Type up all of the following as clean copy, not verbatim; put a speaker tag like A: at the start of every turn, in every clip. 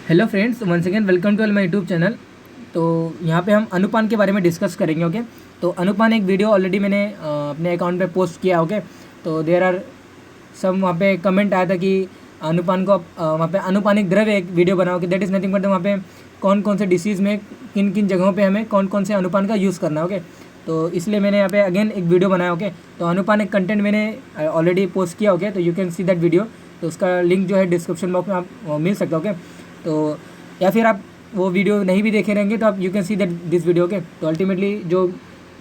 A: Hello friends, once again welcome to my YouTube channel. तो यहाँ पे हम अनुपान के बारे में डिस्कस करेंगे। ओके, तो अनुपान एक वीडियो ऑलरेडी मैंने अपने अकाउंट पे पोस्ट किया। ओके, तो देयर आर सब वहाँ पे कमेंट आया था कि अनुपान को वहाँ पे अनुपानिक द्रव्य एक वीडियो बनाओ कि दैट इज़ नथिंग बट वहाँ पे कौन कौन से डिसीज़ में किन किन जगहों पे हमें कौन कौन से अनुपान का यूज़ करना है। ओके, तो इसलिए मैंने यहाँ पे अगेन एक वीडियो बनाया। ओके, तो अनुपान एक कंटेंट मैंने ऑलरेडी पोस्ट किया। ओके, तो you can see that video. तो उसका लिंक जो है डिस्क्रिप्शन बॉक्स में आप मिल सकता है। ओके, तो या फिर आप वो वीडियो नहीं भी देखे रहेंगे तो आप you can see that this video. Okay, तो अल्टीमेटली जो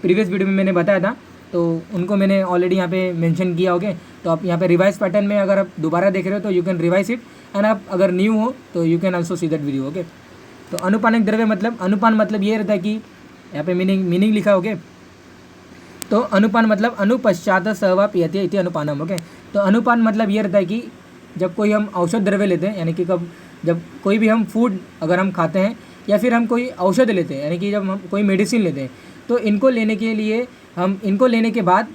A: प्रीवियस वीडियो में मैंने बताया था तो उनको मैंने ऑलरेडी यहाँ पे मेंशन किया। ओके, तो आप यहाँ पे रिवाइज पैटर्न में अगर आप दोबारा देख रहे हो तो you can revise it, and आप अगर न्यू हो तो you can also see that video. Okay, तो अनुपानिक द्रव्य मतलब अनुपान मतलब ये रहता है कि यहाँ पे मीनिंग लिखा। ओके, तो अनुपान मतलब अनुपश्चात सहवा पीयते इति अनुपानम। ओके, तो अनुपान मतलब ये रहता है कि जब कोई हम औषध द्रव्य लेते हैं, यानी कि जब कोई भी हम फूड अगर हम खाते हैं या फिर हम कोई औषध लेते हैं, यानी कि जब हम कोई मेडिसिन लेते हैं, तो इनको लेने के लिए हम इनको लेने के बाद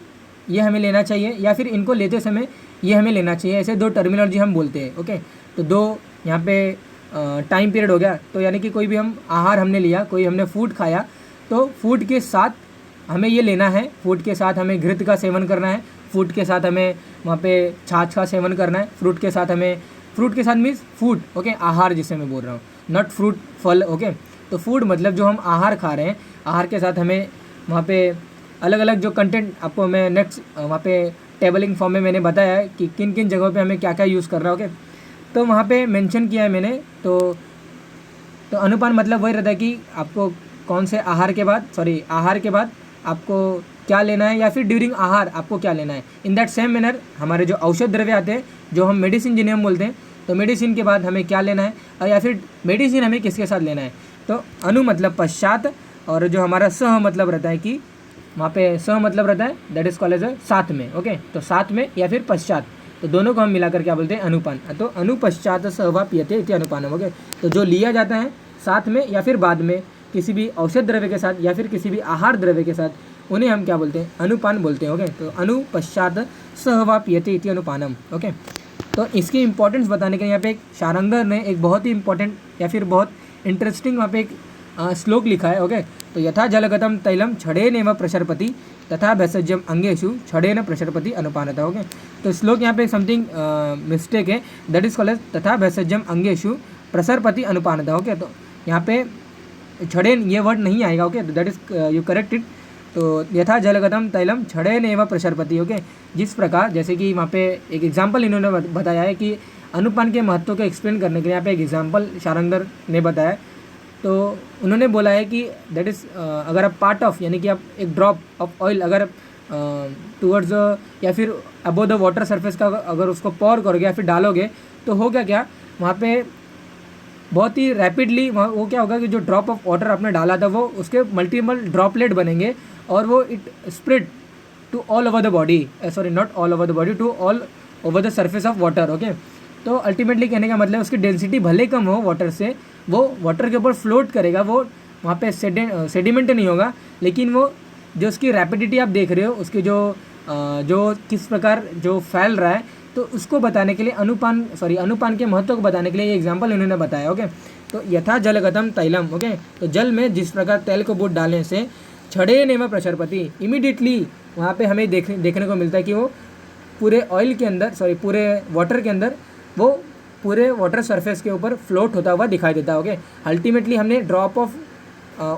A: ये हमें लेना चाहिए या फिर इनको लेते समय ये हमें लेना चाहिए। ऐसे दो टर्मिनोलॉजी हम बोलते हैं। ओके, तो दो यहाँ पे टाइम पीरियड हो गया। तो यानी कि कोई भी हम आहार हमने लिया, कोई हमने फूड खाया, तो फूड के साथ हमें ये लेना है, फूड के साथ हमें घृत का सेवन करना है, फूड के साथ हमें वहाँ पे छाछ का सेवन करना है, फ्रूट के साथ मीन्स फूड। ओके, आहार जिसे मैं बोल रहा हूँ, नॉट फ्रूट, फल। ओके, तो फूड मतलब जो हम आहार खा रहे हैं, आहार के साथ हमें वहाँ पे अलग अलग जो कंटेंट आपको मैं नेक्स्ट वहाँ पे टेबलिंग फॉर्म में मैंने बताया है कि किन किन जगहों पे हमें क्या क्या यूज़ करना है। ओके, तो वहाँ पे मेंशन किया है मैंने। तो अनुपान मतलब वही रहता है कि आपको कौन से आहार के बाद आपको क्या लेना है या फिर ड्यूरिंग आहार आपको क्या लेना है। इन दैट सेम मैनर हमारे जो औषध द्रव्य आते हैं, जो हम मेडिसिन जिन्हें हम बोलते हैं, तो मेडिसिन के बाद हमें क्या लेना है और या फिर मेडिसिन हमें किसके साथ लेना है। तो अनु मतलब पश्चात, और जो हमारा सह मतलब रहता है कि वहाँ पे सह मतलब रहता है दैट इज़ कॉल्ड एज साथ में। ओके, तो साथ में या फिर पश्चात, तो दोनों को हम मिलाकर क्या बोलते हैं, अनुपान। तो अनुपश्चात सहवा पीयते इति अनुपानम। ओके, तो जो लिया जाता है साथ में या फिर बाद में किसी भी औषध द्रव्य के साथ या फिर किसी भी आहार द्रव्य के साथ, उन्हें हम क्या बोलते हैं, अनुपान बोलते हैं। ओके, तो अनुपश्चात सहवा पीयते इति अनुपानम। ओके, तो इसकी इंपॉर्टेंस बताने के लिए यहाँ पे एक शारंगर ने एक बहुत ही इंपॉर्टेंट या फिर बहुत इंटरेस्टिंग वहाँ पे एक श्लोक लिखा है। ओके, तो यथा जलगतम तैलम छड़ेनेव प्रसरपति तथा भैषज्यम अंगेषु छड़ेन प्रसरपति अनुपानतः। ओके, तो श्लोक यहाँ पे समथिंग मिस्टेक है, दैट इज कॉल्ड तथा भैषज्यम अंगेषु प्रसरपति अनुपानतः। ओके, तो यहाँ पे छड़ेन ये वर्ड नहीं आएगा। ओके, तो that is you correct it. तो यथा जलगतम तैलम छड़ेनेव प्रसरपति। ओके, जिस प्रकार, जैसे कि वहाँ पे एक एग्जाम्पल इन्होंने बताया है कि अनुपान के महत्व को एक्सप्लेन करने के लिए यहाँ पे एक एग्जाम्पल शारंगर ने बताया। तो उन्होंने बोला है कि दैट इज़ अगर आप पार्ट ऑफ, यानी कि आप एक ड्रॉप ऑफ ऑयल अगर टूवर्ड्स या फिर अबो द वाटर सरफेस का अगर उसको पॉर करोगे या फिर डालोगे, तो होगा क्या, वहाँ पे बहुत ही रैपिडली वो क्या होगा कि जो ड्रॉप ऑफ वाटर आपने डाला था वो उसके मल्टीपल ड्रॉपलेट बनेंगे और वो it spread to all over the body, sorry not all over the body, to all over the surface of water. Okay, तो अल्टीमेटली कहने का मतलब उसकी डेंसिटी भले कम हो वाटर से, वो वाटर के ऊपर फ्लोट करेगा, वो वहाँ पे सेडिमेंट नहीं होगा, लेकिन वो जो उसकी रैपिडिटी आप देख रहे हो, उसकी जो किस प्रकार जो फैल रहा है, तो उसको बताने के लिए अनुपान के महत्व को बताने के लिए ये एग्जाम्पल इन्होंने बताया। ओके, तो यथा जलगतम तैलम। ओके, तो जल में जिस प्रकार तेल को बूट डालने से छड़े नेम प्रसरपति, इमीडिएटली वहाँ पे हमें देखने को मिलता है कि वो पूरे ऑयल के अंदर, पूरे वाटर के अंदर, वो पूरे वाटर सरफेस के ऊपर फ्लोट होता हुआ दिखाई देता है। ओके, अल्टीमेटली हमने ड्रॉप ऑफ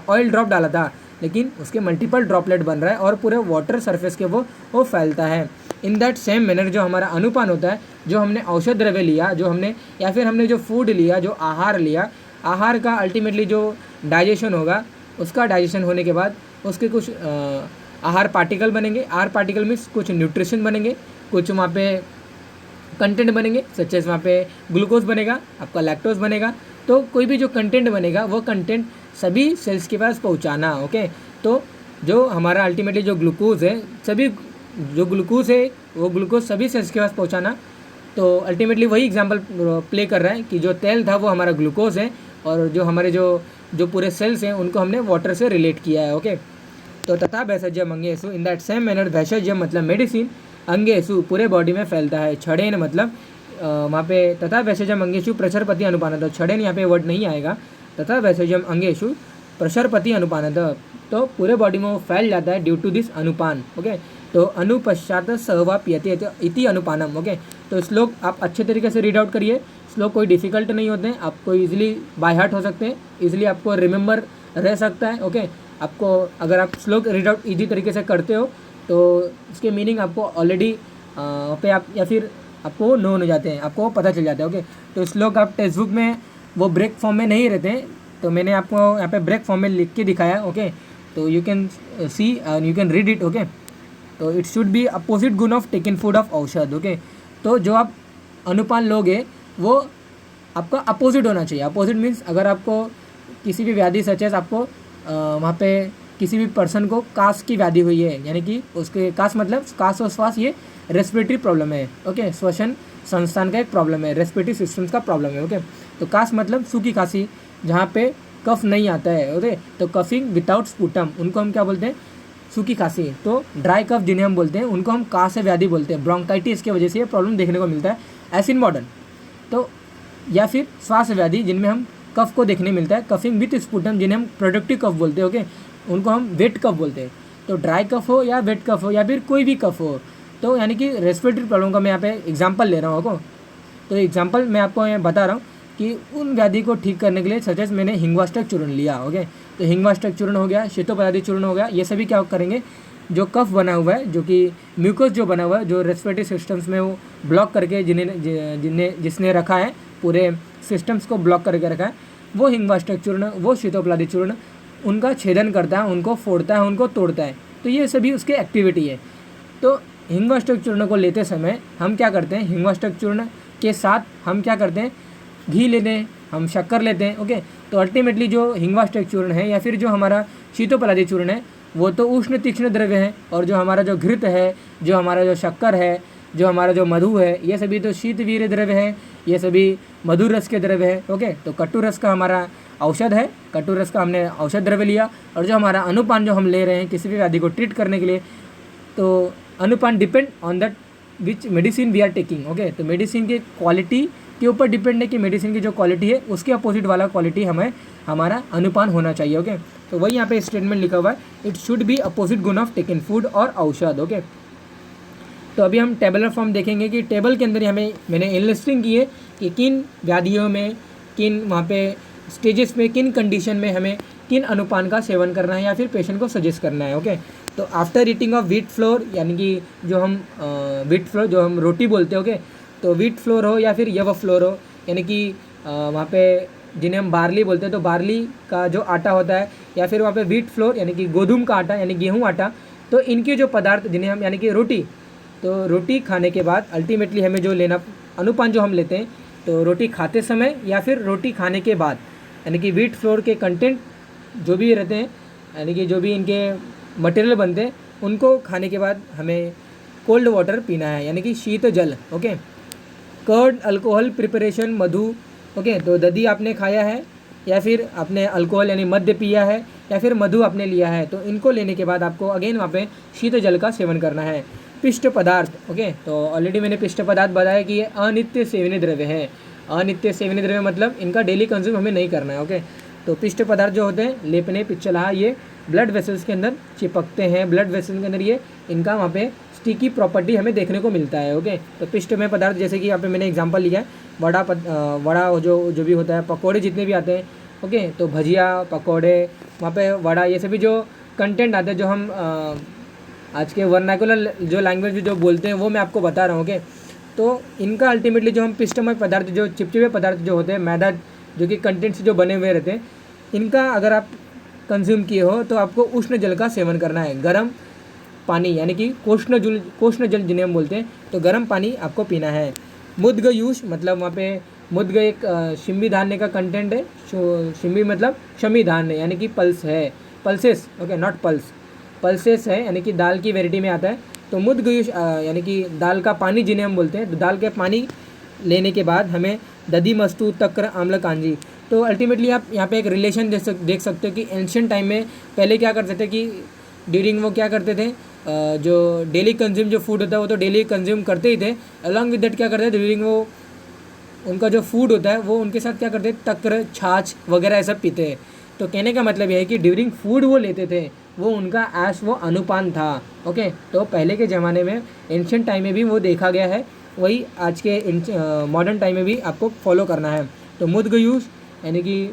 A: ऑयल ड्रॉप डाला था, लेकिन उसके मल्टीपल ड्रॉपलेट बन रहा है और पूरे वाटर सरफेस के वो फैलता है। इन दैट सेम मैनर जो हमारा अनुपान होता है, जो हमने औषध द्रव्य लिया, जो हमने या फिर हमने जो फूड लिया, जो आहार लिया, आहार का अल्टीमेटली जो डाइजेशन होगा, उसका डाइजेशन होने के बाद उसके कुछ आहार पार्टिकल बनेंगे। आहार पार्टिकल मीन्स कुछ न्यूट्रिशन बनेंगे, कुछ वहाँ पे कंटेंट बनेंगे, सच एज वहाँ पे ग्लूकोज बनेगा, आपका लैक्टोज बनेगा। तो कोई भी जो कंटेंट बनेगा वो कंटेंट सभी सेल्स के पास पहुँचाना। ओके, तो जो हमारा अल्टीमेटली जो ग्लूकोज है, वो ग्लूकोज सभी सेल्स के पास पहुँचाना। तो अल्टीमेटली वही एग्जाम्पल प्ले कर रहा है कि जो तेल था वो हमारा ग्लूकोज है, और जो हमारे जो पूरे सेल्स हैं उनको हमने वाटर से रिलेट किया है। ओके, तो तथा भैषज्यम अंगेषु, इन दैट सेम मैनर भैषज्यम मतलब मेडिसिन, अंगेषु पूरे बॉडी में फैलता है, छड़ेन मतलब वहाँ पे तथा वैसेजम अंगेशु प्रसरपति अनुपानद, छड़ेन यहाँ पे वर्ड नहीं आएगा, तथा वैसेजम अंगेशु प्रसरपति अनुपानद, तो पूरे बॉडी में वो फैल जाता है ड्यू टू दिस अनुपान। ओके, तो अनुपश्चात सहवा पियते इति अनुपानम। ओके, तो श्लोक आप अच्छे तरीके से रीड आउट करिए। श्लोक कोई डिफिकल्ट नहीं होते हैं, आपको इजीली बाय हार्ट हो सकते हैं, इजीली आपको रिमेंबर रह सकता है। ओके, आपको अगर आप श्लोक रीड आउट इजी तरीके से करते हो तो इसके मीनिंग आपको ऑलरेडी पे आप या फिर आपको नोन हो जाते हैं, आपको पता चल जाता है। ओके, तो श्लोक आप टेक्स्ट बुक में वो ब्रेक फॉर्म में नहीं रहते हैं, तो मैंने आपको यहाँ पे ब्रेक फॉर्म में लिख के दिखाया। ओके, तो you can see and you can read it. Okay, तो इट शुड बी अपोजिट गुण ऑफ टेकन फूड ऑफ औषध। ओके, तो जो आप अनुपान लोगे वो आपका अपोजिट होना चाहिए। अपोजिट मीन्स अगर आपको किसी भी व्याधि सचेज आपको वहाँ पे किसी भी पर्सन को कास की व्याधि हुई है, यानी कि उसके कास मतलब कास और श्वास, ये रेस्पिरेटरी प्रॉब्लम है। ओके, श्वसन संस्थान का एक प्रॉब्लम है, रेस्पिरेटरी सिस्टम्स का प्रॉब्लम है। ओके, तो कास मतलब सूखी खांसी, जहाँ पे कफ नहीं आता है। ओके, तो कफिंग विदाउट स्पूटम, उनको हम क्या बोलते हैं, सूखी खांसी। तो ड्राई कफ जिन्हें हम बोलते हैं उनको हम कास व्याधि बोलते हैं। ब्रोंकाइटिस की वजह से ये प्रॉब्लम देखने को मिलता है एज इन मॉडर्न। तो या फिर श्वास व्याधि जिनमें हम कफ को देखने मिलता है, कफिंग विथ स्पूटम, जिन्हें हम प्रोडक्टिव कफ बोलते हैं। ओके, उनको हम वेट कफ बोलते हैं। तो ड्राई कफ हो या वेट कफ हो या फिर कोई भी कफ हो, तो यानी कि रेस्पिरेटरी प्रॉब्लम का मैं यहाँ पे एग्जांपल ले रहा हूँ। आपको तो एग्जांपल मैं आपको यहाँ बता रहा हूँ कि उन व्याधि को ठीक करने के लिए सचेज मैंने हिंगवाष्टक चूर्ण लिया। ओके, तो हिंगवाष्टक चूर्ण हो गया, शीतोपदार्थी चूर्ण हो गया, ये सभी क्या करेंगे, जो कफ बना हुआ है, जो कि म्यूकस जो बना हुआ है, जो रेस्पिरेटरी सिस्टम्स में वो ब्लॉक करके जिसने रखा है, पूरे सिस्टम्स को ब्लॉक करके रखा है, वो हिंगवाष्टक चूर्ण, वो शीतोपदार्थी चूर्ण उनका छेदन करता है, उनको फोड़ता है, उनको तोड़ता है। तो ये सभी उसकी एक्टिविटी है। तो हिंगवाष्टक चूर्ण को लेते समय हम क्या करते हैं, हिंगवाष्टक चूर्ण के साथ हम क्या करते हैं, घी लेते हैं, हम शक्कर लेते हैं। ओके, तो अल्टीमेटली जो हिंगवाष्टक चूर्ण है या फिर जो हमारा शीतोपलादी चूर्ण है वो तो उष्ण तीक्ष्ण द्रव्य है, और जो हमारा जो घृत है, जो हमारा जो शक्कर है, जो हमारा जो मधु है, ये सभी तो शीतवीर्य द्रव्य है, ये सभी मधुर रस के द्रव्य है। ओके, तो कटु रस का हमारा औषध है, कटु रस का हमने औषध द्रव्य लिया, और जो हमारा अनुपान जो हम ले रहे हैं किसी भी व्याधि को ट्रीट करने के लिए, तो अनुपान depend on that which medicine we are taking. Okay, तो मेडिसिन की क्वालिटी के ऊपर डिपेंड है कि मेडिसिन की जो क्वालिटी है उसके अपोजिट वाला क्वालिटी हमें हमारा अनुपान होना चाहिए। ओके, तो वही यहाँ पे स्टेटमेंट लिखा हुआ है, इट शुड बी अपोजिट गुण ऑफ टेकन फूड और औषध। ओके, तो अभी हम टेबलर फॉर्म देखेंगे कि टेबल के अंदर हमें मैंने इनलिस्टिंग की है कि किन व्याधियों में, किन वहाँ पे स्टेजेस में, किन कंडीशन में हमें किन अनुपान का सेवन करना है या फिर पेशेंट को सजेस्ट करना है। ओके, तो after eating of wheat flour, यानी कि जो हम व्हीट फ्लोर जो हम रोटी बोलते हैं। ओके, तो व्हीट फ्लोर हो या फिर यव फ्लोर हो, यानी कि वहाँ पे जिन्हें हम बार्ली बोलते हैं, तो बार्ली का जो आटा होता है, या फिर वहाँ पे व्हीट फ्लोर यानी कि गोधूम का आटा यानी गेहूँ आटा, तो इनके जो पदार्थ जिन्हें हम यानी कि रोटी, तो रोटी खाने के बाद अल्टीमेटली हमें जो लेना अनुपान जो हम लेते हैं, तो रोटी खाते समय या फिर रोटी खाने के बाद, यानी कि व्हीट फ्लोर के कंटेंट जो भी रहते हैं, यानी कि जो भी इनके मटेरियल बनते हैं, उनको खाने के बाद हमें कोल्ड वाटर पीना है, यानी कि शीत जल। ओके, कर्ड अल्कोहल प्रिपरेशन मधु। ओके, तो दधी आपने खाया है या फिर आपने अल्कोहल यानी मद्य पिया है या फिर मधु आपने लिया है, तो इनको लेने के बाद आपको अगेन वहाँ पे शीत जल का सेवन करना है। पिष्ट पदार्थ। ओके, तो ऑलरेडी मैंने पिष्ट पदार्थ बताया कि ये अनित्य सेवनीय द्रव्य है। अनित्य सेवनीय द्रव्य मतलब इनका डेली कंज्यूम हमें नहीं करना है। ओके, तो पिष्ट पदार्थ जो होते हैं, लेपने, पिच्चलाहा, ये ब्लड वेसल्स के अंदर चिपकते हैं, ब्लड वेसल्स के अंदर ये इनका वहाँ पे स्टिकी प्रॉपर्टी हमें देखने को मिलता है। ओके, तो पिष्ट में पदार्थ जैसे कि यहाँ पे मैंने एग्जांपल लिया है, वड़ा जो भी होता है, पकोड़े जितने भी आते हैं। ओके, तो भजिया, पकोड़े, वहाँ पे वड़ा, ये सभी जो कंटेंट आते हैं, जो हम आज के वर्नाकुलर जो लैंग्वेज जो बोलते हैं वो मैं आपको बता रहा हूँ। ओके, तो इनका अल्टीमेटली जो हम पिष्टमय पदार्थ, जो चिपचिपे पदार्थ जो होते हैं, मैदा जो कि कंटेंट से जो बने हुए रहते हैं, इनका अगर आप कंज्यूम किए हो तो आपको उष्ण जल का सेवन करना है। गर्म पानी यानी कि कोष्ण जल जिन्हें हम बोलते हैं, तो गर्म पानी आपको पीना है। मुद्गयूष मतलब वहाँ पे मुद्ग एक शिम्बी धान्य का कंटेंट है। शिम्बी मतलब शमी धान्य यानी कि पल्स है, pulses. Okay, not pulse, pulses है यानी कि दाल की वेराइटी में आता है। तो मुद्गयूष यानी कि दाल का पानी जिन्हें हम बोलते हैं, तो दाल के पानी लेने के बाद हमें दधी मस्तू तक्र आम्ल कांजी। तो अल्टीमेटली आप यहाँ पे एक रिलेशन देख सकते हो कि एंशियंट टाइम में पहले क्या करते थे कि ड्यूरिंग वो क्या करते थे, जो डेली कंज्यूम जो फूड होता है वो तो डेली कंज्यूम करते ही थे। अलॉन्ग विद दैट क्या करते थे, ड्यूरिंग वो उनका जो फूड होता है वो उनके साथ क्या करते हैं, तक्र, छाछ वगैरह ऐसा पीते हैं। तो कहने का मतलब यह है कि ड्यूरिंग फूड वो लेते थे, वो उनका ऐश वो अनुपान था। ओके, तो पहले के ज़माने में एंशियंट टाइम में भी वो देखा गया है, वही आज के मॉडर्न टाइम में भी आपको फॉलो करना है। तो मुद्ग यूज यानी कि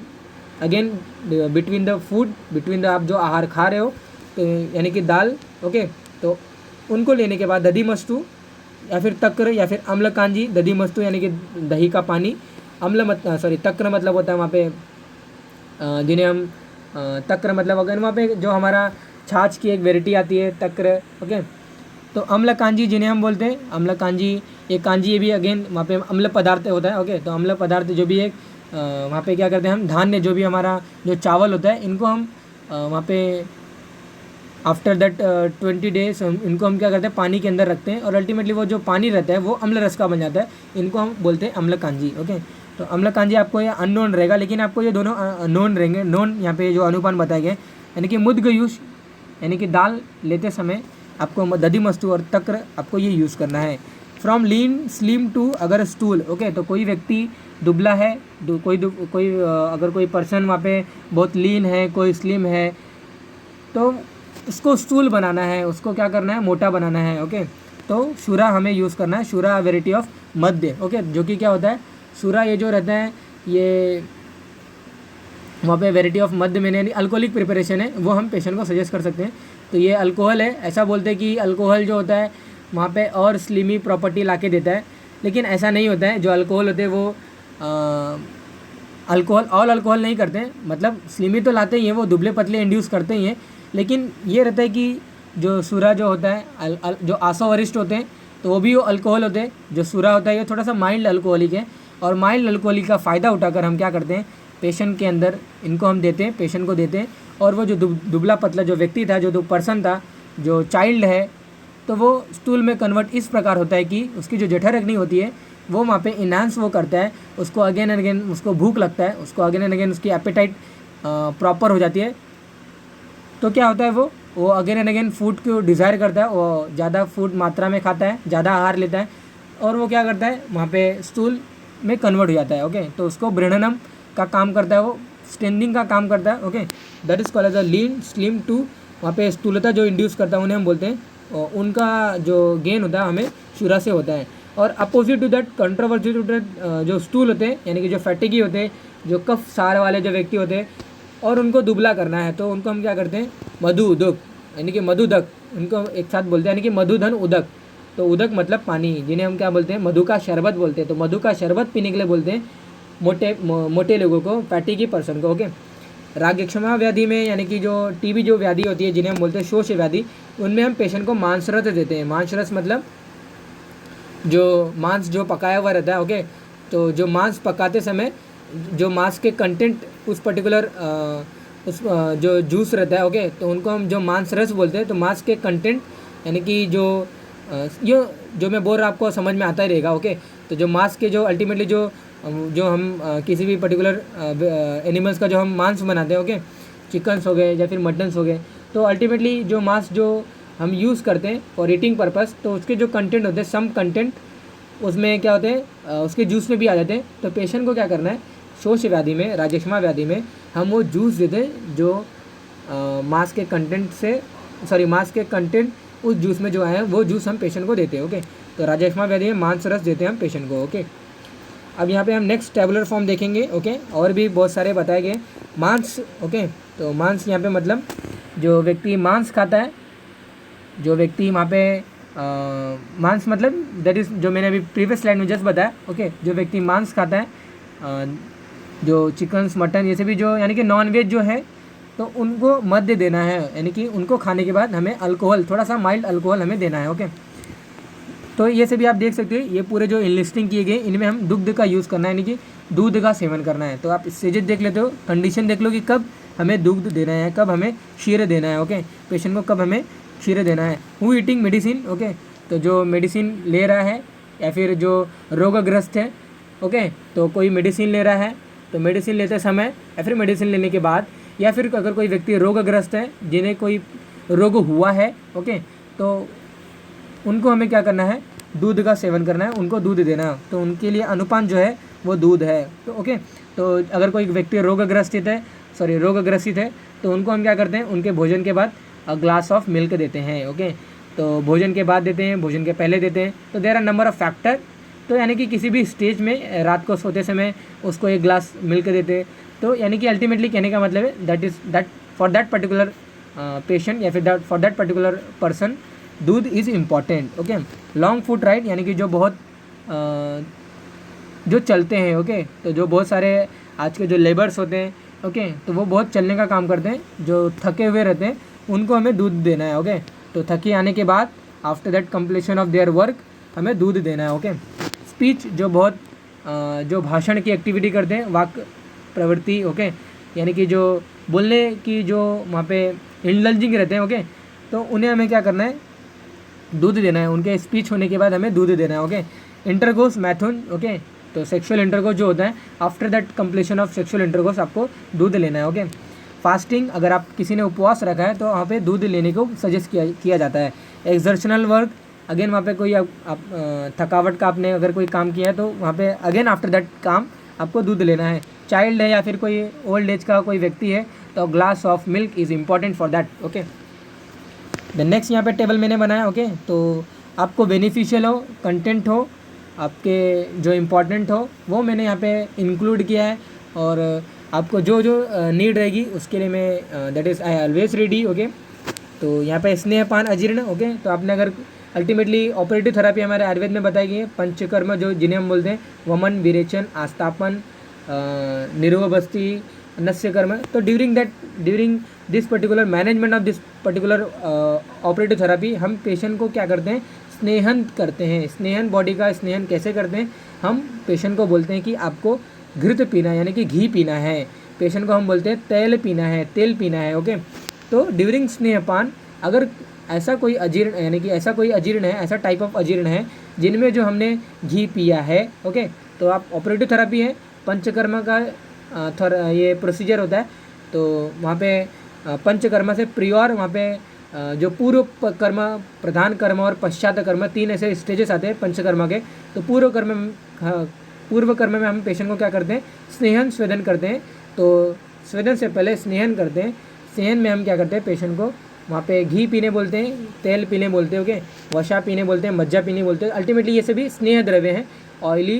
A: again between the food, between the आप जो आहार खा रहे हो तो यानी कि दाल, ओके, तो उनको लेने के बाद दधी मस्तू या फिर तक्र या फिर अम्ल कांजी। दधी मस्तू यानी कि दही का पानी, तक्र मतलब होता है वहाँ पे जिन्हें हम तक्र मतलब अगर वहाँ पे जो हमारा छाछ की एक वेराइटी आती है तक्र, ओके। तो अम्ल कांजी जिन्हें हम बोलते हैं, अम्ल कांजी, ये कांजी ये भी अगेन वहाँ पे अम्ल पदार्थ होता है, ओके। तो अम्ल पदार्थ जो भी एक वहाँ पे क्या करते हैं हम, धान्य जो भी हमारा जो चावल होता है इनको हम वहाँ पे आफ्टर दैट 20 डेज इनको हम क्या करते हैं, पानी के अंदर रखते हैं और अल्टीमेटली वो जो पानी रहता है वो अम्ल रस का बन जाता है। इनको हम बोलते हैं अम्ल कांजी, ओके। तो अम्ल कांजी आपको ये अननोन रहेगा, लेकिन आपको ये दोनों नोन रहेंगे। नोन यहाँ पे जो अनुपान बताए गए यानी कि मुद्ग यूज यानी कि दाल लेते समय आपको दधी मस्तू और तक्र आपको ये यूज़ करना है। फ्रॉम लीन स्लिम टू अगर स्टूल, ओके। तो कोई व्यक्ति दुबला है, अगर कोई पर्सन वहाँ पे बहुत लीन है, कोई स्लिम है, तो उसको स्टूल बनाना है, उसको क्या करना है, मोटा बनाना है, ओके। तो शूरा हमें यूज़ करना है, शूरा वेराइटी ऑफ मध्य, ओके। जो कि क्या होता है, शूरा ये जो रहता है ये वहाँ पे वेराइटी ऑफ मध्य में यानी अल्कोहलिक प्रिपरेशन है, वो हम पेशेंट को सजेस्ट कर सकते हैं। तो ये अल्कोहल है, ऐसा बोलते हैं कि अल्कोहल जो होता है वहाँ पे और स्लिमी प्रॉपर्टी ला के देता है, लेकिन ऐसा नहीं होता है। जो अल्कोहल होते हैं वो अल्कोहल नहीं करते हैं, मतलब स्लिमी तो लाते ही हैं, वो दुबले पतले इंड्यूस करते ही हैं, लेकिन ये रहता है कि जो सूरा जो होता है जो आसो वरिष्ठ होते हैं तो वो भी वो अल्कोहल होते हैं। जो सूरा होता है ये थोड़ा सा माइल्ड अल्कोहलिक है, और माइल्ड अल्कोहलिक का फ़ायदा उठाकर हम क्या करते हैं, पेशेंट के अंदर इनको हम देते हैं, पेशेंट को देते हैं। और वो जो दुबला पतला जो व्यक्ति था, जो पर्सन था, जो चाइल्ड है, तो वो स्टूल में कन्वर्ट इस प्रकार होता है कि उसकी जो जठराग्नि होती है वो वहाँ पे इन्हांस वो करता है, उसको अगेन एंड अगेन उसको भूख लगता है, उसको अगेन एंड अगेन उसकी एपेटाइट प्रॉपर हो जाती है। तो क्या होता है, वो अगेन एंड अगेन फूड को डिज़ायर करता है, वो ज़्यादा फूड मात्रा में खाता है, ज़्यादा आहार लेता है, और वो क्या करता है वहाँ पे स्टूल में कन्वर्ट हो जाता है, ओके। तो उसको ब्रेननम का काम करता है, वो स्टेंडिंग का काम करता है, okay. That is called as a lean slim too. वहाँ पे स्थूलता जो इंड्यूस करता है उन्हें हम बोलते हैं, और उनका जो गेन होता है हमें शूरा से होता है। और opposite to that, controversy to that, जो स्टूल होते हैं यानी कि जो फैटिगी होते हैं, जो कफ सार वाले जो व्यक्ति होते हैं और उनको दुबला करना है, तो उनको हम क्या करते हैं, मधु उदक यानी कि मधुदक, उनको एक साथ बोलते हैं, यानी कि मधुधन उदक। तो उदक मतलब पानी, जिन्हें हम क्या बोलते हैं, मधु का शरबत बोलते हैं। तो मधु का शरबत पीने के लिए बोलते हैं मोटे लोगों को, फैटिगी पर्सन को, ओके। रागक्षमा व्याधि में यानी कि जो टीबी जो व्याधि होती है जिन्हें हम बोलते हैं शोष व्याधि, उनमें हम पेशेंट को मांस रस देते हैं। मांस रस मतलब जो मांस जो पकाया हुआ रहता है, ओके। तो जो मांस पकाते समय जो मांस के कंटेंट उस पर्टिकुलर जो जूस रहता है, ओके, तो उनको हम जो मांस रस बोलते हैं। तो मांस के कंटेंट यानी कि ये जो मैं बोल रहा आपको समझ में आता ही रहेगा, ओके। तो जो मांस के जो अल्टीमेटली जो हम किसी भी पर्टिकुलर एनिमल्स का जो हम मांस बनाते हैं, ओके, चिकन्स हो गए या फिर मटन्स हो गए, तो अल्टीमेटली जो मांस जो हम यूज़ करते हैं फॉर ईटिंग पर्पस, तो उसके जो कंटेंट होते हैं, सम कंटेंट उसमें क्या होते हैं, उसके जूस में भी आ जाते हैं। तो पेशेंट को क्या करना है, शोष व्याधि में, राजक्षमा व्याधि में हम वो जूस देते हैं जो मांस के कंटेंट से, मांस के कंटेंट उस जूस में जो आए हैं वो जूस हम पेशेंट को देते हैं, ओके। तो राजक्षमा व्याधि में मांस रस देते हैं हम पेशेंट को, ओके। अब यहाँ पे हम नेक्स्ट टेबुलर फॉर्म देखेंगे, ओके। और भी बहुत सारे बताए गए मांस, ओके। तो मांस यहाँ पे मतलब जो व्यक्ति मांस खाता है, जो व्यक्ति वहाँ पे मांस मतलब दैट इज़ जो मैंने अभी प्रीवियस स्लाइड में जस्ट बताया, ओके। जो व्यक्ति मांस खाता है, जो चिकन्स मटन ये सभी जो यानी कि नॉन वेज जो है, तो उनको मध्य देना है, यानी कि उनको खाने के बाद हमें अल्कोहल, थोड़ा सा माइल्ड अल्कोहल हमें देना है, ओके। तो ये सभी आप देख सकते हैं, ये पूरे जो इनलिस्टिंग किए गए इनमें हम दुग्ध का यूज़ करना है, यानी कि दूध का सेवन करना है। तो आप स्टेजेस देख लेते हो, कंडीशन देख लो कि कब हमें दुग्ध देना है, कब हमें क्षीर देना है, ओके। पेशेंट को कब हमें क्षीर देना है। Who eating medicine, okay. तो जो मेडिसिन ले रहा है या फिर जो रोगग्रस्त है, ओके, तो कोई मेडिसिन ले रहा है, तो मेडिसिन लेते समय या फिर मेडिसिन लेने के बाद, या फिर अगर कोई व्यक्ति रोगग्रस्त है जिन्हें कोई रोग हुआ है, ओके, तो उनको हमें क्या करना है, दूध का सेवन करना है, उनको दूध देना है। तो उनके लिए अनुपान जो है वो दूध है। तो ओके, तो अगर कोई व्यक्ति रोगग्रसित है तो उनको हम क्या करते हैं, उनके भोजन के बाद ग्लास ऑफ मिल्क देते हैं। ओके, तो भोजन के बाद देते हैं, भोजन के पहले देते हैं। तो there are number of factor. तो यानी कि किसी भी स्टेज में रात को सोते समय उसको एक ग्लास मिल्क देते हैं। तो यानी कि अल्टीमेटली कहने का मतलब है that for that particular patient या फिर फॉर दैट पर्टिकुलर पर्सन दूध is important. Okay, long foot ride यानी कि जो बहुत जो चलते हैं। ओके, तो जो बहुत सारे आज के जो लेबर्स होते हैं, ओके, तो वो बहुत चलने का काम करते हैं, जो थके हुए रहते हैं उनको हमें दूध देना है। ओके, तो थके आने के बाद after that completion of their work हमें दूध देना है। ओके, स्पीच जो बहुत जो भाषण की एक्टिविटी करते हैं, वाक्य प्रवृत्ति। ओके, यानी कि जो बोलने की जो वहाँ पे इंडल्जिंग रहते हैं। ओके, तो उन्हें हमें क्या करना है, दूध देना है। उनके स्पीच होने के बाद हमें दूध देना है। ओके, इंटरकोर्स मैथुन। ओके, तो सेक्सुअल इंटरकोर्स जो होता है after that completion of sexual intercourse आपको दूध लेना है। ओके, फास्टिंग, अगर आप किसी ने उपवास रखा है तो वहाँ पे दूध लेने को सजेस्ट किया जाता है। एक्सर्शनल वर्क, अगेन वहाँ पे कोई आप थकावट का आपने अगर कोई काम किया है तो वहाँ पे अगेन आफ्टर दैट काम आपको दूध लेना है। चाइल्ड है या फिर कोई ओल्ड एज का कोई व्यक्ति है तो glass of milk is important for that. Okay, the next यहाँ पे टेबल मैंने बनाया। ओके, तो आपको बेनिफिशियल हो, कंटेंट हो, आपके जो इम्पोर्टेंट हो वो मैंने यहाँ पे इंक्लूड किया है। और आपको जो जो नीड रहेगी उसके लिए मैं that is I always ready. Okay, तो यहाँ पे स्नेहपान अजीर्ण। ओके, तो आपने अगर अल्टीमेटली ऑपरेटिव थेरापी हमारे आयुर्वेद में बताई गई है, पंचकर्म जो जिन्हें हम बोलते हैं, वमन, विरेचन, आस्थापन, निर्वबस्ती, नस्य कर्म। तो during this particular management of this particular operative therapy हम पेशेंट को क्या करते हैं, स्नेहन करते हैं। स्नेहन, बॉडी का स्नेहन कैसे करते हैं, हम पेशेंट को बोलते हैं कि आपको घृत पीना यानी कि घी पीना है। पेशेंट को हम बोलते हैं तेल पीना है, तेल पीना है। ओके, तो ड्यूरिंग स्नेहपान अगर ऐसा कोई अजीर्ण यानी कि ऐसा कोई अजीर्ण है, ऐसा टाइप ऑफ अजीर्ण है जिनमें जो हमने घी पिया है। ओके, तो आप ऑपरेटिव थेरापी है, पंचकर्म का ये प्रोसीजर होता है। तो वहाँ पे पंचकर्म से प्रियोर वहाँ पे जो पूर्व कर्म, प्रधान कर्म और पश्चात कर्म, 3 ऐसे स्टेजेस आते हैं पंचकर्म के। तो पूर्व कर्म में हम पेशेंट को क्या करते हैं, स्नेहन स्वेदन करते हैं। तो स्वेदन से पहले स्नेहन करते हैं। स्नेहन में हम क्या करते हैं, पेशेंट को वहाँ पे घी पीने बोलते हैं, तेल पीने बोलते हैं। ओके, वसा पीने बोलते हैं, मज्जा पीने बोलते हैं। अल्टीमेटली ये सभी स्नेह द्रव्य हैं, ऑयली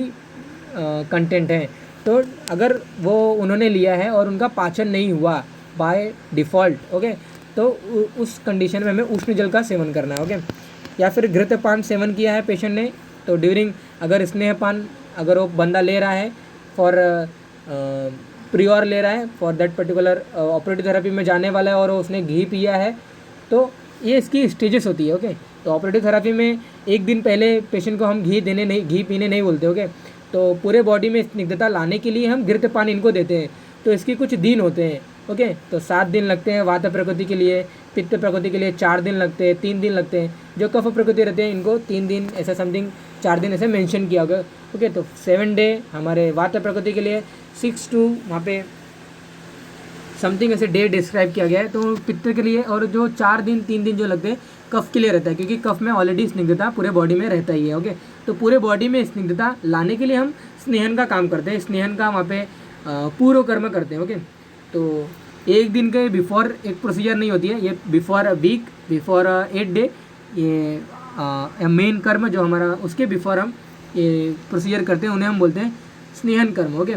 A: कंटेंट हैं। तो अगर वो उन्होंने लिया है और उनका पाचन नहीं हुआ बाय डिफ़ॉल्ट, ओके, तो उस कंडीशन में हमें उष्ण जल का सेवन करना है। ओके, या फिर घृतपान सेवन किया है पेशेंट ने, तो ड्यूरिंग अगर स्नेहपान अगर वो बंदा ले रहा है फॉर प्रियोर ले रहा है for that particular operative therapy में जाने वाला है और उसने घी पिया है, तो ये इसकी स्टेजेस होती है। ओके, तो ऑपरेटिव थेरेपी में एक दिन पहले पेशेंट को हम घी पीने नहीं बोलते। ओके, तो पूरे बॉडी में स्निग्धता लाने के लिए हम घृतपान इनको देते हैं। तो इसके कुछ दिन होते हैं। ओके, तो 7 दिन लगते हैं वात प्रकृति के लिए, पित्त प्रकृति के लिए 4 दिन लगते हैं, 3 दिन लगते हैं। जो कफ प्रकृति रहते हैं इनको 3 दिन ऐसा समथिंग 4 दिन ऐसे मेंशन किया होगा। ओके, तो 7 डे हमारे वात प्रकृति के लिए, 6 to वहाँ पे समथिंग ऐसे डे डिस्क्राइब किया गया है। तो पित्त के लिए, और जो 4 दिन 3 दिन जो लगते हैं कफ के लिए रहता है, क्योंकि कफ में ऑलरेडी स्निग्धता पूरे बॉडी में रहता ही है। ओके, तो पूरे बॉडी में स्निग्धता लाने के लिए हम स्नेहन का काम करते हैं। स्नेहन का वहाँ पे पूर्व कर्म करते हैं। ओके, तो एक दिन के बिफोर एक प्रोसीजर नहीं होती है, ये before a week, before 8 day, ये मेन कर्म जो हमारा उसके बिफोर हम ये प्रोसीजर करते हैं, उन्हें हम बोलते हैं स्नेहन कर्म। ओके,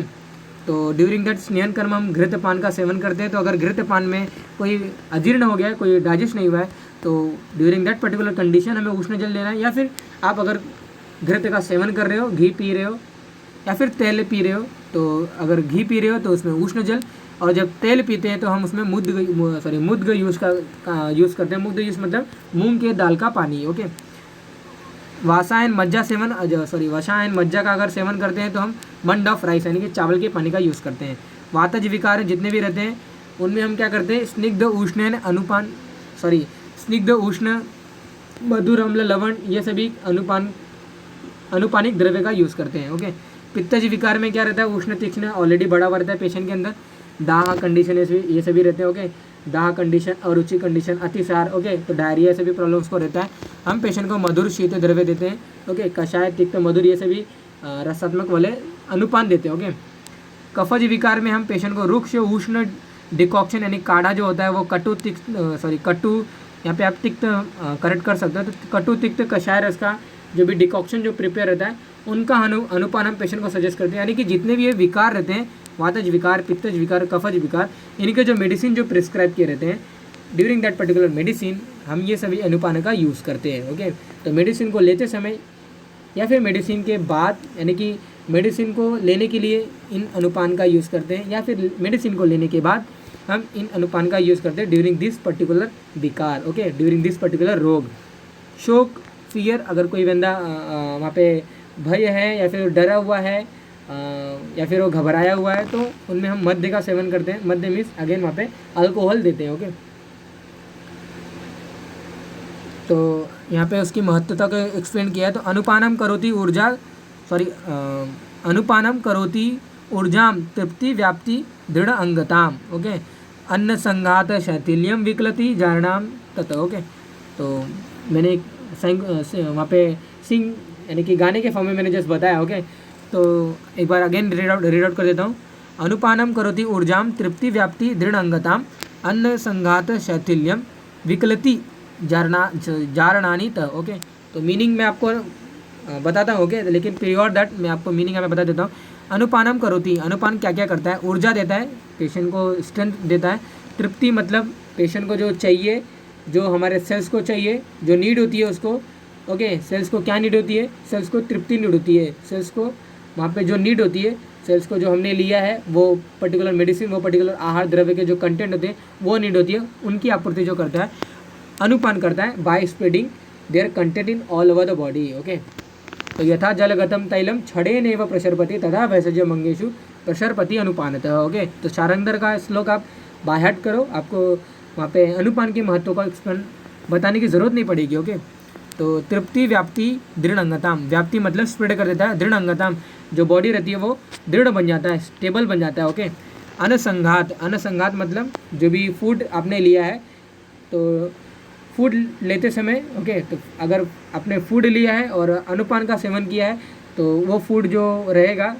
A: तो ड्यूरिंग दैट स्नेहन कर्म हम घृतपान का सेवन करते हैं। तो अगर घृतपान में कोई अजीर्ण हो गया है, कोई डाइजेस्ट नहीं हुआ है, तो ड्यूरिंग दैट पर्टिकुलर कंडीशन हमें उष्ण जल लेना है। या फिर आप अगर घृत का सेवन कर रहे हो, घी पी रहे हो या फिर तेल पी रहे हो, तो अगर घी पी रहे हो तो उसमें उष्ण जल, और जब तेल पीते हैं तो हम उसमें मुद्ग यूज़ करते हैं। मुद्ग यूज़ मतलब मूंग के दाल का पानी। ओके, वसा एंड मज्जा का अगर सेवन करते हैं तो हम मंड ऑफ राइस यानी कि चावल के पानी का यूज़ करते हैं। वातज विकार जितने भी रहते हैं उनमें हम क्या करते हैं, स्निग्ध उष्ण मधुर अम्ल लवण, ये सभी अनुपानिक द्रव्य का यूज़ करते हैं। ओके, पित्तज विकार में क्या रहता है, उष्ण तीक्ष्ण ऑलरेडी बढ़ा हुआ रहता है पेशेंट के अंदर, दाह कंडीशन ये सभी रहते हैं। ओके, दाह कंडीशन, अरुचि कंडीशन, अतिसार। ओके, तो डायरिया से भी प्रॉब्लम्स को रहता है, हम पेशेंट को मधुर शीत द्रव्य देते हैं। ओके, कषाय, तिक्त, मधुर, ये सभी रसात्मक वाले अनुपान देते हैं। ओके, कफज विकार में हम पेशेंट को रुक्ष उष्ण डिकॉक्शन यानी काढ़ा जो होता है वो कटु, यहाँ पे आप तिक्त करेक्ट कर सकते हो, तो कटु तिक्त कषाय रस का जो भी डिकॉक्शन जो प्रिपेयर रहता है उनका अनुपान हम पेशेंट को सजेस्ट करते हैं। यानी कि जितने भी ये विकार रहते हैं, वातज विकार, पित्तज विकार, कफज विकार, इनके जो मेडिसिन जो प्रिस्क्राइब किए रहते हैं ड्यूरिंग दैट पर्टिकुलर मेडिसिन, हम ये सभी अनुपान का यूज़ करते हैं। ओके, तो मेडिसिन को लेते समय या फिर मेडिसिन के बाद, यानी कि मेडिसिन को लेने के लिए इन अनुपान का यूज़ करते हैं, या फिर मेडिसिन को लेने के बाद हम इन अनुपान का यूज़ करते हैं ड्यूरिंग दिस पर्टिकुलर विकार। ओके, ड्यूरिंग दिस पर्टिकुलर रोग। शोक, फियर, अगर कोई बंदा वहाँ पे भय है या फिर डरा हुआ है या फिर वो घबराया हुआ है, तो उनमें हम मद्य का सेवन करते हैं। मद्य मीन्स अगेन वहाँ पे अल्कोहल देते हैं। ओके, तो यहाँ पे उसकी महत्वता को एक्सप्लेन किया है। तो अनुपानम करोति ऊर्जाम तृप्ति व्याप्ति दृढ़ अंगताम। ओके, अन्न संघात शैथिल्यम विकलति जारणाम तत। ओके, तो मैंने वहाँ पे सिंग यानी कि गाने के फॉर्म में मैंने जस्ट बताया। ओके, तो एक बार अगेन रीड आउट कर देता हूँ। अनुपानम करोति ऊर्जाम तृप्ति व्याप्ति दृढ़ अंगताम अन्न संघात शैथिल्यम विकलति जारणानी त। ओके, तो मीनिंग मैं आपको बताता हूँ। ओके, लेकिन प्रियोर दैट मैं आपको मीनिंग यहाँ पे बता देता हूँ। अनुपानम करोति, अनुपान क्या क्या करता है? ऊर्जा देता है, पेशेंट को स्ट्रेंथ देता है। तृप्ति मतलब पेशेंट को जो चाहिए, जो हमारे सेल्स को चाहिए, जो नीड होती है उसको। ओके, सेल्स को क्या नीड होती है? सेल्स को तृप्ति नीड होती है। सेल्स को वहाँ पे जो नीड होती है, सेल्स को जो हमने लिया है वो पर्टिकुलर मेडिसिन, वो पर्टिकुलर आहार द्रव्य के जो कंटेंट होते हैं वो नीड होती है, उनकी आपूर्ति जो करता है अनुपान करता है by spreading their content in all over the body. Okay, तो यथा जलगतम तैलम छड़ेनेव प्रसरपति तथा वैसज्य मंगेशु प्रसरपति अनुपानतः। ओके, तो शारंगधर का श्लोक आप बाय हार्ट करो, आपको वहाँ पे अनुपान के महत्व का एक्सप्लेन बताने की ज़रूरत नहीं पड़ेगी। ओके, तो तृप्ति व्याप्ति दृढ़ अंगताम, व्याप्ति मतलब स्प्रेड कर देता है, दृढ़ अंगताम जो बॉडी रहती है वो दृढ़ बन जाता है, स्टेबल बन जाता है। ओके, अनसंघात, अनसंघात मतलब जो भी फूड आपने लिया है, तो फूड लेते समय ओके, तो अगर आपने फूड लिया है और अनुपान का सेवन किया है तो वो फूड जो रहेगा,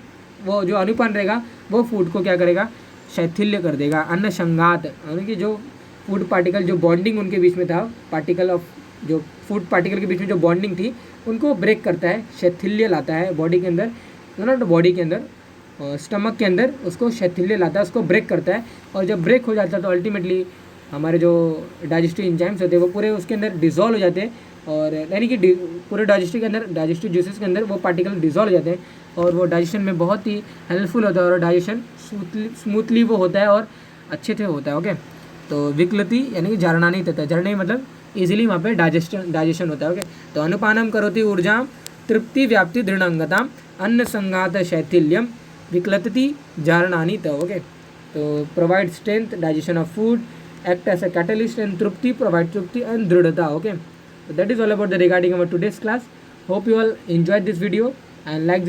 A: वो जो अनुपान रहेगा वो फूड को क्या करेगा? शैथिल्य कर देगा। अन्न संघात यानी कि जो फूड पार्टिकल जो बॉन्डिंग उनके बीच में था, पार्टिकल ऑफ जो फूड पार्टिकल के बीच में जो बॉन्डिंग थी उनको ब्रेक करता है, शैथिल्य लाता है बॉडी के अंदर, नॉट बॉडी के अंदर, स्टमक के अंदर उसको शैथिल्य लाता है, उसको ब्रेक करता है। और जब ब्रेक हो जाता है तो अल्टीमेटली हमारे जो डाइजेस्टिव एंजाइम्स होते हैं वो पूरे उसके अंदर डिज़ोल्व हो जाते हैं, और यानी कि पूरे डाइजेस्टिव के अंदर, डाइजेस्टिव जूसेस के अंदर वो पार्टिकल डिज़ोल्व हो जाते हैं और वो डाइजेशन में बहुत ही हेल्पफुल होता है और डाइजेशन स्मूथली वो होता है और अच्छे से होता है। ओके, तो विकलति यानी कि जारणानी तथा, जारणानी मतलब ईजिली वहाँ पे डाइजेशन होता है। ओके, तो अनुपानम करोति ऊर्जा तृप्ति व्याप्ति दृढ़ांगताम अन्न संघात शैथिल्यम विकलति जारणानी त। ओके, तो provide strength, digestion of food, act as a catalyst and trupti, provide trupti and dridhata. Okay, so that is all about the regarding our today's class. Hope you all enjoyed this video and like this